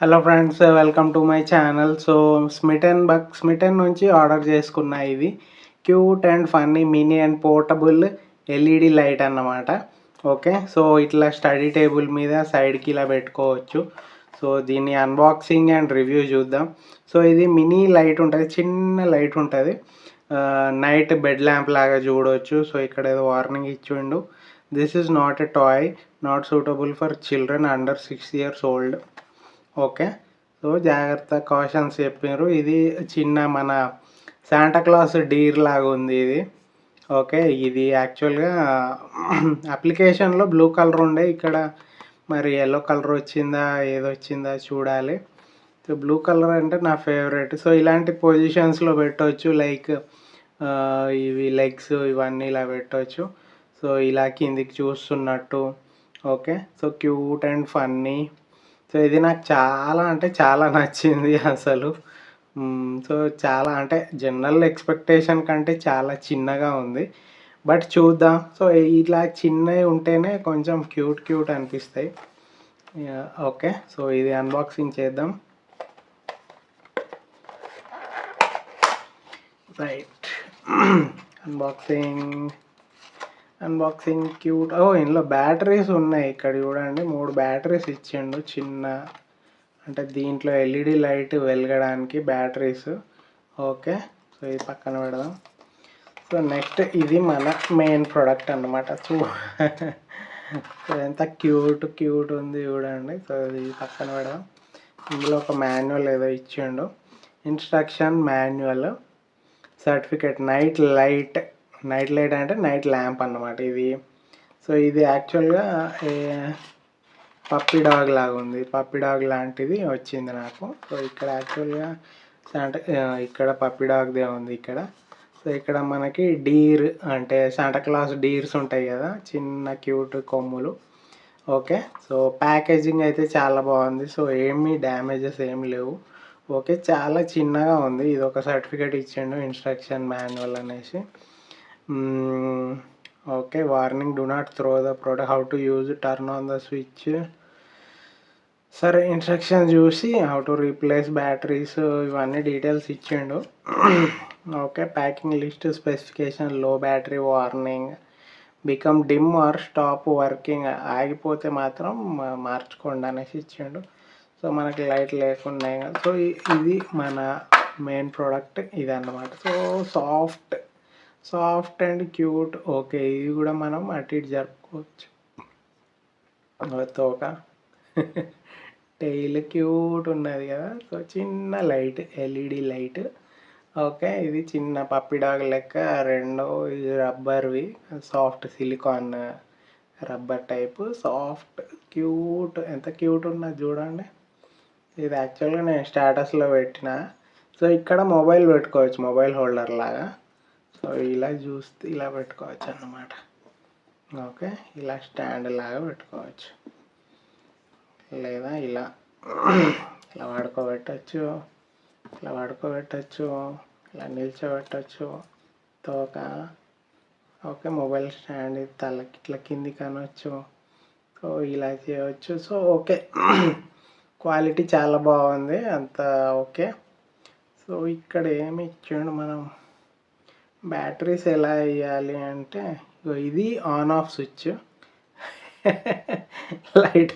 Hello friends, welcome to my channel. So smitten నుంచి order చేసుకున్న ఇది cute and funny mini and portable LED light అన్నమాట. Okay, so ఇట్లా study table మీద సైడ్కి ఇలా పెట్టుకోవచ్చు. సో దీన్ని అన్బాక్సింగ్ అండ్ రివ్యూ చూద్దాం. సో ఇది మినీ లైట్ ఉంటుంది, చిన్న లైట్ ఉంటుంది. నైట్ బెడ్ ల్యాంప్ లాగా చూడవచ్చు. సో ఇక్కడ ఏదో వార్నింగ్ ఇచ్చిండు. This is not a toy, not suitable for children under 6 years old. Okay, so జాగ్రత్త కాషన్స్ చెప్పారు. ఇది చిన్న మన శాంటాక్లాస్ డీర్ లాగా ఉంది ఇది. ఓకే, ఇది యాక్చువల్గా అప్లికేషన్లో బ్లూ కలర్ ఉండే, ఇక్కడ మరి ఎల్లో కలర్ వచ్చిందా ఏదో వచ్చిందా చూడాలి. సో బ్లూ కలర్ అంటే నా ఫేవరెట్. సో ఇలాంటి పొజిషన్స్లో పెట్టవచ్చు, లైక్ ఇవి లెగ్స్ ఇవన్నీ ఇలా పెట్టవచ్చు. సో ఇలా కిందికి చూస్తున్నట్టు. Okay, so cute and funny. So ఇది నాకు చాలా అంటే చాలా నచ్చింది అసలు. సో చాలా అంటే జనరల్ ఎక్స్పెక్టేషన్ కంటే చాలా చిన్నగా ఉంది. బట్ చూద్దాం. సో ఇలా చిన్నవి ఉంటేనే కొంచెం క్యూట్ అనిపిస్తాయి. ఓకే, సో ఇది అన్బాక్సింగ్ చేద్దాం. Right, unboxing cute. ఇందులో బ్యాటరీస్ ఉన్నాయి. ఇక్కడ చూడండి, 3 బ్యాటరీస్ ఇచ్చిండు చిన్న, అంటే దీంట్లో ఎల్ఈడి లైట్ వెలగడానికి బ్యాటరీస్. ఓకే, సో ఇది పక్కన పెడదాం. సో నెక్స్ట్ ఇది మన మెయిన్ ప్రోడక్ట్ అన్నమాట. సో ఎంత క్యూట్ ఉంది చూడండి. సో ఇది పక్కన పెడదాం. ఇందులో ఒక మాన్యువల్ ఏదో ఇచ్చిండు, instruction manual, certificate, night light అంటే నైట్ ల్యాంప్ అన్నమాట ఇది. సో ఇది యాక్చువల్గా పప్పీ డాగ్ లాగా ఉంది, పప్పీ డాగ్ లాంటిది వచ్చింది నాకు. సో ఇక్కడ యాక్చువల్గా ఇక్కడ పప్పీ డాగ్దే ఉంది ఇక్కడ. సో ఇక్కడ మనకి డీర్ అంటే శాంటాక్లాస్ డీర్స్ ఉంటాయి కదా, చిన్న క్యూట్ కొమ్ములు. ఓకే, సో ప్యాకేజింగ్ అయితే చాలా బాగుంది. సో ఏమీ డ్యామేజెస్ ఏమి లేవు. ఓకే, చాలా చిన్నగా ఉంది. ఇది ఒక సర్టిఫికేట్ ఇచ్చిండు, ఇన్స్ట్రక్షన్ మాన్యువల్ అనేసి. Okay, warning, do not throw the product, how to use, turn on the switch. సరే, ఇన్స్ట్రక్షన్ చూసి హౌ టు రీప్లేస్ బ్యాటరీస్ ఇవన్నీ డీటెయిల్స్ ఇచ్చిండు. Okay, packing list, specification, low battery, warning, become dim or stop working, ఆగిపోతే మాత్రం మార్చుకోండి అనేసి ఇచ్చిండు. So మనకి లైట్ లేకుండా. సో ఇది మన మెయిన్ ప్రోడక్ట్ ఇది అన్నమాట. So soft and cute. Okay, ఇది కూడా మనం అటు ఇటు జరుపుకోవచ్చు. తోక టైల్ క్యూట్ ఉన్నది కదా. సో చిన్న లైట్, ఎల్ఈడి లైట్. ఓకే, ఇది చిన్న పప్పి డాగ్ లెక్క. రెండో ఇది రబ్బర్వి, soft silicone rubber type, soft cute. ఎంత క్యూట్ ఉన్నది చూడండి. ఇది యాక్చువల్గా నేను స్టేటస్లో పెట్టిన. సో ఇక్కడ మొబైల్ పెట్టుకోవచ్చు, మొబైల్ హోల్డర్ లాగా. సో ఇలా చూస్తే ఇలా పెట్టుకోవచ్చు అన్నమాట. ఓకే, ఇలా స్టాండ్ లాగా పెట్టుకోవచ్చు, లేదా ఇలా ఇలా వాడుకోబెట్టచ్చు, ఇలా నిల్చోబెట్టచ్చు తోక. ఓకే, మొబైల్ స్టాండ్ తలకి ఇట్లా కింది కనవచ్చు. సో ఇలా చేయవచ్చు. సో ఓకే, క్వాలిటీ చాలా బాగుంది అంతా. ఓకే, సో ఇక్కడ ఏమి ఇచ్చాడు, మనం బ్యాటరీస్ ఎలా వేయాలి అంటే ఇది ఆన్ ఆఫ్ స్విచ్. లైట్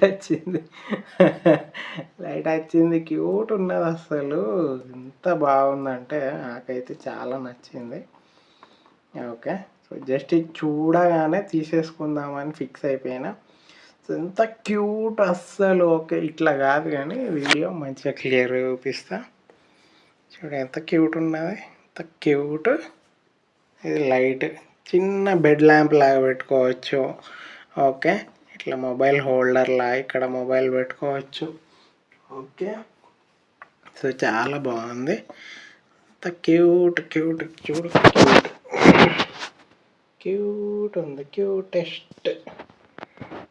వచ్చింది క్యూట్ ఉన్నది అసలు. ఎంత బాగుందంటే నాకైతే చాలా నచ్చింది. ఓకే, సో జస్ట్ ఇది చూడగానే తీసేసుకుందామని ఫిక్స్ అయిపోయినా. సో ఎంత క్యూట్ అస్సలు. ఓకే, ఇట్లా కాదు కానీ వీడియో మంచిగా క్లియర్గా చూపిస్తా. చూడు ఎంత క్యూట్ ఉన్నది, ఎంత క్యూట్. ఇది లైట్, చిన్న బెడ్ ల్యాంప్ లాగా పెట్టుకోవచ్చు. ఓకే, ఇట్లా మొబైల్ హోల్డర్లా ఇక్కడ మొబైల్ పెట్టుకోవచ్చు. ఓకే, సో చాలా బాగుంది. అంత క్యూట్ ఉంది,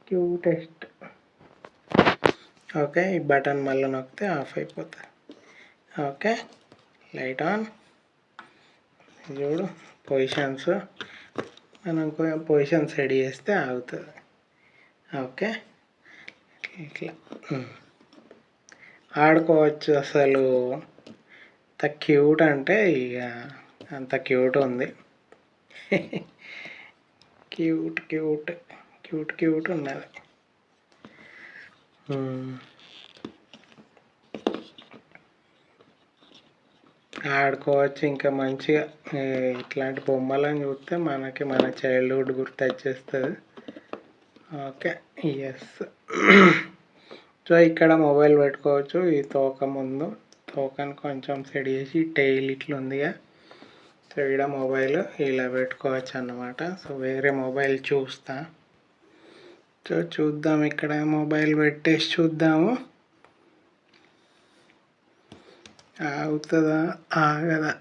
క్యూటెస్ట్. ఓకే, ఈ బటన్ మళ్ళీ నొక్కితే ఆఫ్ అయిపోతుంది. Okay, light on. చూడు పొజిషన్స్, మనం పొజిషన్ సెట్ చేస్తే ఆగుతుంది. ఓకే, ఇట్లా ఆడుకోవచ్చు. అసలు అంత క్యూట్ అంటే ఇక అంత క్యూట్ ఉంది. క్యూట్ క్యూట్ క్యూట్ క్యూట్ ఉన్నది. ఆడుకోవచ్చు ఇంకా మంచిగా. ఇట్లాంటి బొమ్మలను చూస్తే మనకి మన చైల్డ్హుడ్ గుర్తొచ్చేస్తుంది. Okay, yes. సో ఇక్కడ మొబైల్ పెట్టుకోవచ్చు. ఈ తోక ముందు తోకని కొంచెం సెట్ చేసి టైల్ ఇట్లా ఉందిగా, సో ఇక్కడ మొబైల్ ఇలా పెట్టుకోవచ్చు అన్నమాట. సో వేరే మొబైల్ చూస్తా. సో చూద్దాం, ఇక్కడ మొబైల్ పెట్టేసి చూద్దాము. ఆగుతుందా ఆగదా?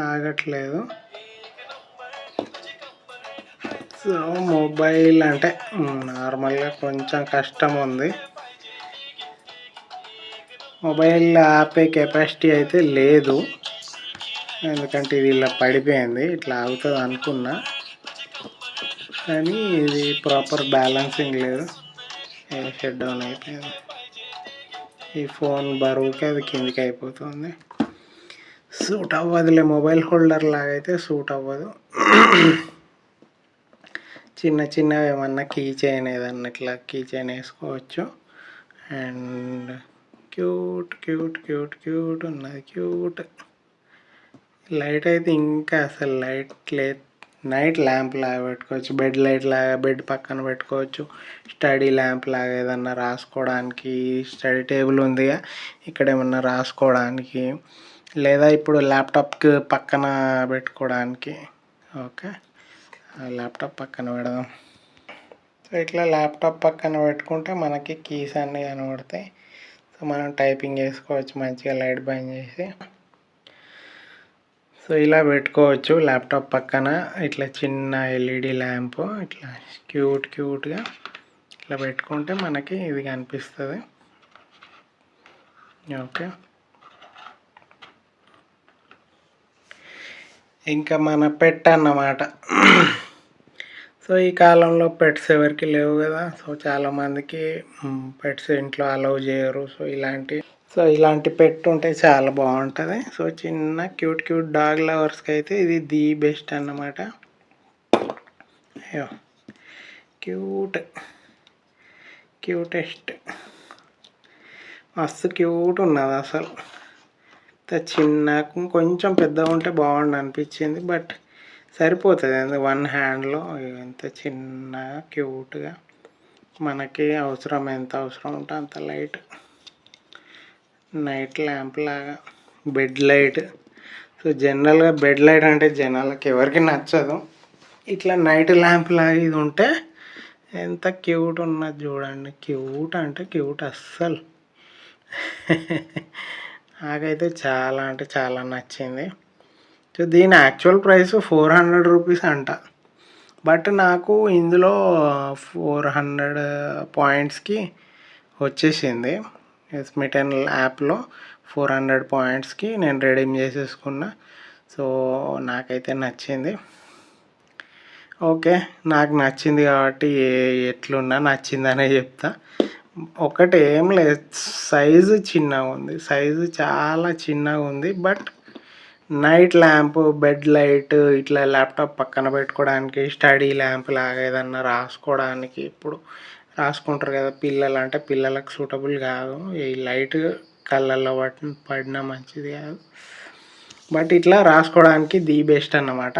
ఆగట్లేదు. సో మొబైల్ అంటే నార్మల్గా కొంచెం కష్టం ఉంది. మొబైల్ ఆపే కెపాసిటీ అయితే లేదు, ఎందుకంటే ఇది ఇలా పడిపోయింది. ఇట్లా ఆగుతుంది అనుకున్నా, కానీ ఇది ప్రాపర్ బ్యాలెన్సింగ్ లేదు. షట్ డౌన్ అయిపోయింది. ఈ ఫోన్ బరువుకి అది కిందికి అయిపోతుంది. సూట్ అవ్వదులే, మొబైల్ హోల్డర్ లాగా అయితే సూట్ అవ్వదు. చిన్న చిన్నవి ఏమన్నా కీ చైన్ ఏదన్నా ఇట్లా కీ చైన్ వేసుకోవచ్చు. And cute cute cute cute ఉన్నది, క్యూట్. లైట్ అయితే ఇంకా అసలు లైట్ లేదు. నైట్ ల్యాంప్ లాగా పెట్టుకోవచ్చు, బెడ్ లైట్ లాగా బెడ్ పక్కన పెట్టుకోవచ్చు, స్టడీ ల్యాంప్ లాగా ఏదన్నా రాసుకోవడానికి. స్టడీ టేబుల్ ఉందిగా, ఇక్కడ ఏమన్నా రాసుకోవడానికి, లేదా ఇప్పుడు ల్యాప్టాప్కి పక్కన పెట్టుకోవడానికి. ఓకే, ల్యాప్టాప్ పక్కన పెడదాం. సో ఇట్లా ల్యాప్టాప్ పక్కన పెట్టుకుంటే మనకి కీస్ అన్నీ కనబడతాయి. సో మనం టైపింగ్ చేసుకోవచ్చు మంచిగా లైట్ బంద్ చేసి. సో ఇలా పెట్టుకోవచ్చు ల్యాప్టాప్ పక్కన. ఇట్లా చిన్న ఎల్ఈడి ల్యాంప్ ఇట్లా క్యూట్ క్యూట్గా ఇట్లా పెట్టుకుంటే మనకి ఇది కనిపిస్తుంది. ఓకే, ఇంకా మన పెట్ అన్నమాట. సో ఈ కాలంలో పెట్స్ ఎవరికి లేవు కదా. సో చాలామందికి పెట్స్ ఇంట్లో అలౌ చేయరు. సో ఇలాంటి పెట్ ఉంటే చాలా బాగుంటుంది. సో చిన్న క్యూట్ క్యూట్ డాగ్ లవర్స్కి అయితే ఇది ది బెస్ట్ అన్నమాట. అయ్యో క్యూట్, క్యూటెస్ట్, మస్తు క్యూట్ ఉన్నది అసలు. చిన్న కొంచెం పెద్దగా ఉంటే బాగుండు అనిపించింది, బట్ సరిపోతుంది. ఎందుకు వన్ హ్యాండ్లో ఎంత చిన్న క్యూట్గా మనకి అవసరం, ఎంత అవసరం ఉంటే అంత లైట్. నైట్ ల్యాంప్ లాగా బెడ్ లైట్. సో జనరల్గా బెడ్ లైట్ అంటే జనాలకి ఎవరికి నచ్చదు. ఇట్లా నైట్ ల్యాంప్ లాగా ఇది ఉంటే ఎంత క్యూట్ ఉన్నది చూడండి. క్యూట్ అంటే క్యూట్ అస్సలు. నాకైతే చాలా అంటే చాలా నచ్చింది. సో దీని యాక్చువల్ ప్రైస్ 400 రూపీస్ అంట, బట్ నాకు ఇందులో 400 పాయింట్స్కి వచ్చేసింది. స్మిటన్ యాప్లో 400 పాయింట్స్కి నేను రెడీమ్ చేసేసుకున్నా. సో నాకైతే నచ్చింది. ఓకే, నాకు నచ్చింది కాబట్టి ఎట్లున్నా నచ్చిందనే చెప్తా. ఒకటి ఏం లేదు, సైజు చిన్నగా ఉంది, సైజు చాలా చిన్నగా ఉంది. But night lamp, bed light, ఇట్లా ల్యాప్టాప్ పక్కన పెట్టుకోవడానికి, స్టడీ ల్యాంప్ లాగా ఏదన్నా రాసుకోవడానికి, ఇప్పుడు రాసుకుంటారు కదా పిల్లలు, అంటే పిల్లలకు సూటబుల్ కాదు. ఈ లైట్ కళ్ళల్లో పడినా మంచిది కాదు. బట్ ఇట్లా రాసుకోవడానికి ది బెస్ట్ అన్నమాట.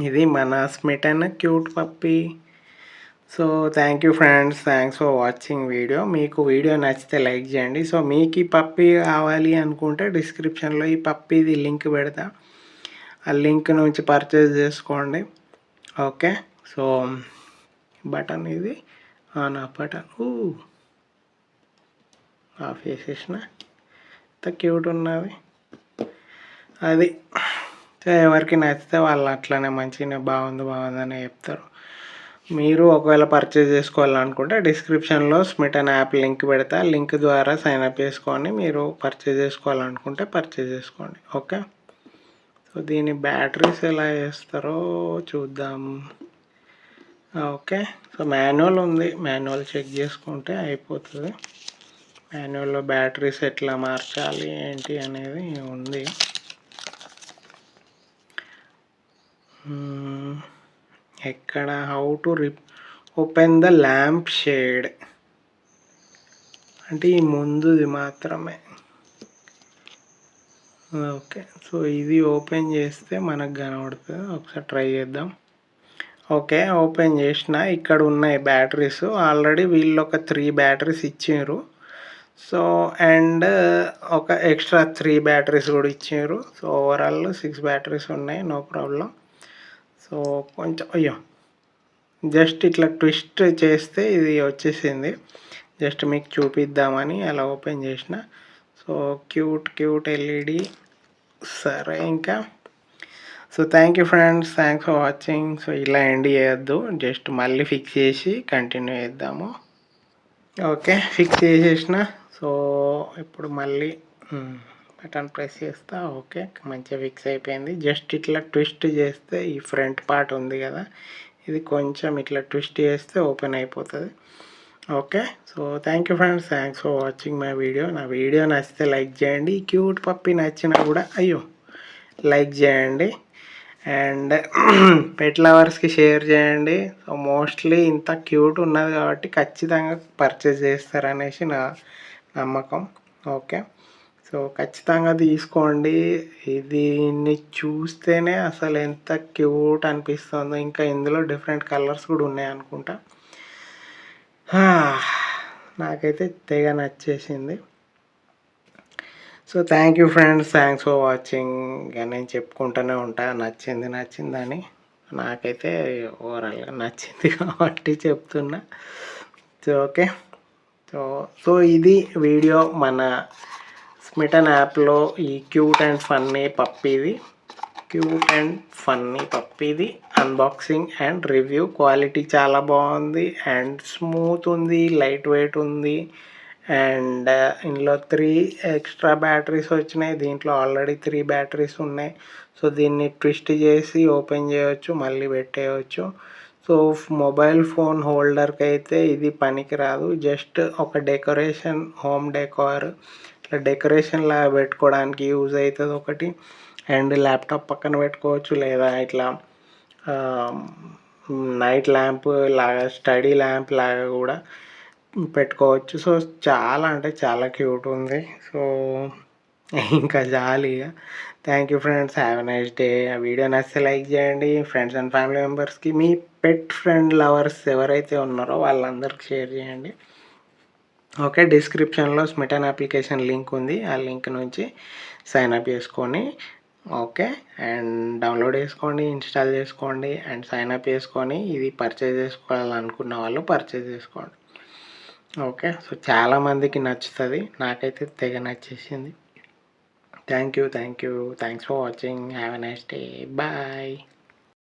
ఇది మన smitten cute puppy. So thank you friends, thanks for watching video. మీకు వీడియో నచ్చితే లైక్ చేయండి. సో మీకు ఈ పప్పీ కావాలి అనుకుంటే డిస్క్రిప్షన్లో ఈ పప్పీది లింక్ పెడతా, ఆ లింక్ నుంచి పర్చేజ్ చేసుకోండి. ఓకే, సో బటన్ ఇది ఆన్ ఆఫ్ బటన్ ఆఫ్ చేసేసిన. ఎంత క్యూట్ ఉన్నది అది. సో ఎవరికి నచ్చితే వాళ్ళు అట్లనే మంచిగా బాగుంది బాగుందని చెప్తారు. మీరు ఒకవేళ పర్చేజ్ చేసుకోవాలనుకుంటే డిస్క్రిప్షన్లో స్మిటన్ యాప్ లింక్ పెడతా, లింక్ ద్వారా సైన్అప్ చేసుకొని మీరు పర్చేజ్ చేసుకోవాలనుకుంటే పర్చేజ్ చేసుకోండి. ఓకే, సో దీని బ్యాటరీస్ ఎలా చేస్తారో చూద్దాం. ఓకే. సో మాన్యువల్ ఉంది. మాన్యువల్ చెక్ చేసుకుంటే అయిపోతుంది. మాన్యువల్‌లో బ్యాటరీస్ ఎట్లా మార్చాలి ఏంటి అనేది ఉంది. ఎక్కడ how to open the lamp shade అంటే ఈ ముందుది మాత్రమే. ఓకే. సో ఇది ఓపెన్ చేస్తే మనకు కనబడుతుంది. ఒకసారి ట్రై చేద్దాం. ఓకే. ఓపెన్ చేసిన ఇక్కడ ఉన్నాయి బ్యాటరీస్. ఆల్రెడీ వీళ్ళు ఒక 3 బ్యాటరీస్ ఇచ్చారు. సో అండ్ ఒక ఎక్స్ట్రా 3 బ్యాటరీస్ కూడా ఇచ్చారు. సో ఓవరాల్ 6 బ్యాటరీస్ ఉన్నాయి. No problem. సో కొంచెం అయ్యో జస్ట్ ఇట్లా ట్విస్ట్ చేస్తే ఇది వచ్చేసింది. జస్ట్ మీకు చూపిద్దామని అలా ఓపెన్ చేసిన. So cute LED. సరే ఇంకా so thank you friends, thanks for watching. So ఇలా ఎండ్ చేయొద్దు, జస్ట్ మళ్ళీ ఫిక్స్ చేసి కంటిన్యూ చేద్దాము. ఓకే, ఫిక్స్ చేసేసిన. సో ఇప్పుడు మళ్ళీ బటన్ ప్రెస్ చేస్తా. ఓకే, మంచిగా ఫిక్స్ అయిపోయింది. జస్ట్ ఇట్లా ట్విస్ట్ చేస్తే ఈ ఫ్రంట్ పార్ట్ ఉంది కదా, ఇది కొంచెం ఇట్లా ట్విస్ట్ చేస్తే ఓపెన్ అయిపోతుంది. Okay, so thank you friends, thanks for watching my video. నా వీడియో నచ్చితే లైక్ చేయండి. క్యూట్ పప్పి నచ్చినా కూడా లైక్ చేయండి. అండ్ పెట్ లవర్స్కి షేర్ చేయండి. సో మోస్ట్లీ ఇంత క్యూట్ ఉన్నది కాబట్టి ఖచ్చితంగా పర్చేస్ చేస్తారనేసి నా నమ్మకం. ఓకే, సో ఖచ్చితంగా తీసుకోండి. దీన్ని చూస్తేనే అసలు ఎంత క్యూట్ అనిపిస్తుందో. ఇంకా ఇందులో డిఫరెంట్ కలర్స్ కూడా ఉన్నాయి అనుకుంటా. నాకైతే తెగ నచ్చేసింది. So thank you friends, thanks for watching. ఇక నేను చెప్పుకుంటూనే ఉంటా నచ్చిందని. నాకైతే ఓవరాల్గా నచ్చింది కాబట్టి చెప్తున్నా. సో ఓకే, సో ఇది వీడియో మన స్మిటన్ యాప్లో ఈ క్యూట్ అండ్ ఫన్నీ పప్పీది అన్బాక్సింగ్ అండ్ రివ్యూ. క్వాలిటీ చాలా బాగుంది అండ్ స్మూత్ ఉంది, లైట్ వెయిట్ ఉంది. అండ్ ఇందులో 3 ఎక్స్ట్రా బ్యాటరీస్ వచ్చినాయి. దీంట్లో ఆల్రెడీ 3 బ్యాటరీస్ ఉన్నాయి. సో దీన్ని ట్విస్ట్ చేసి ఓపెన్ చేయవచ్చు, మళ్ళీ పెట్టేయచ్చు. సో మొబైల్ ఫోన్ హోల్డర్కి అయితే ఇది పనికిరాదు. జస్ట్ ఒక డెకరేషన్, హోమ్ డెకార్ ఇట్లా డెకరేషన్ లాగా పెట్టుకోవడానికి యూజ్ అవుతుంది ఒకటి. అండ్ ల్యాప్టాప్ పక్కన పెట్టుకోవచ్చు, లేదా ఇట్లా నైట్ ల్యాంప్ లాగా, స్టడీ ల్యాంప్ లాగా కూడా పెట్టుకోవచ్చు. సో చాలా అంటే చాలా క్యూట్ ఉంది. సో ఇంకా చాలు ఇక. Thank you friends, have a nice day. ఆ వీడియో నచ్చితే లైక్ చేయండి. ఫ్రెండ్స్ అండ్ ఫ్యామిలీ మెంబర్స్కి, మీ పెట్ ఫ్రెండ్ లవర్స్ ఎవరైతే ఉన్నారో వాళ్ళందరికీ షేర్ చేయండి. ఓకే, డిస్క్రిప్షన్లో స్మిటన్ అప్లికేషన్ లింక్ ఉంది. ఆ లింక్ నుంచి సైన్ అప్ చేసుకొని ఓకే, అండ్ డౌన్లోడ్ చేసుకోండి, ఇన్స్టాల్ చేసుకోండి, అండ్ సైన్ అప్ చేసుకొని ఇది పర్చేజ్ చేసుకోవాలనుకున్న వాళ్ళు పర్చేజ్ చేసుకోండి. ఓకే, సో చాలామందికి నచ్చుతుంది. నాకైతే తెగ నచ్చేసింది. Thank you, thanks for watching. Have a nice day. Bye.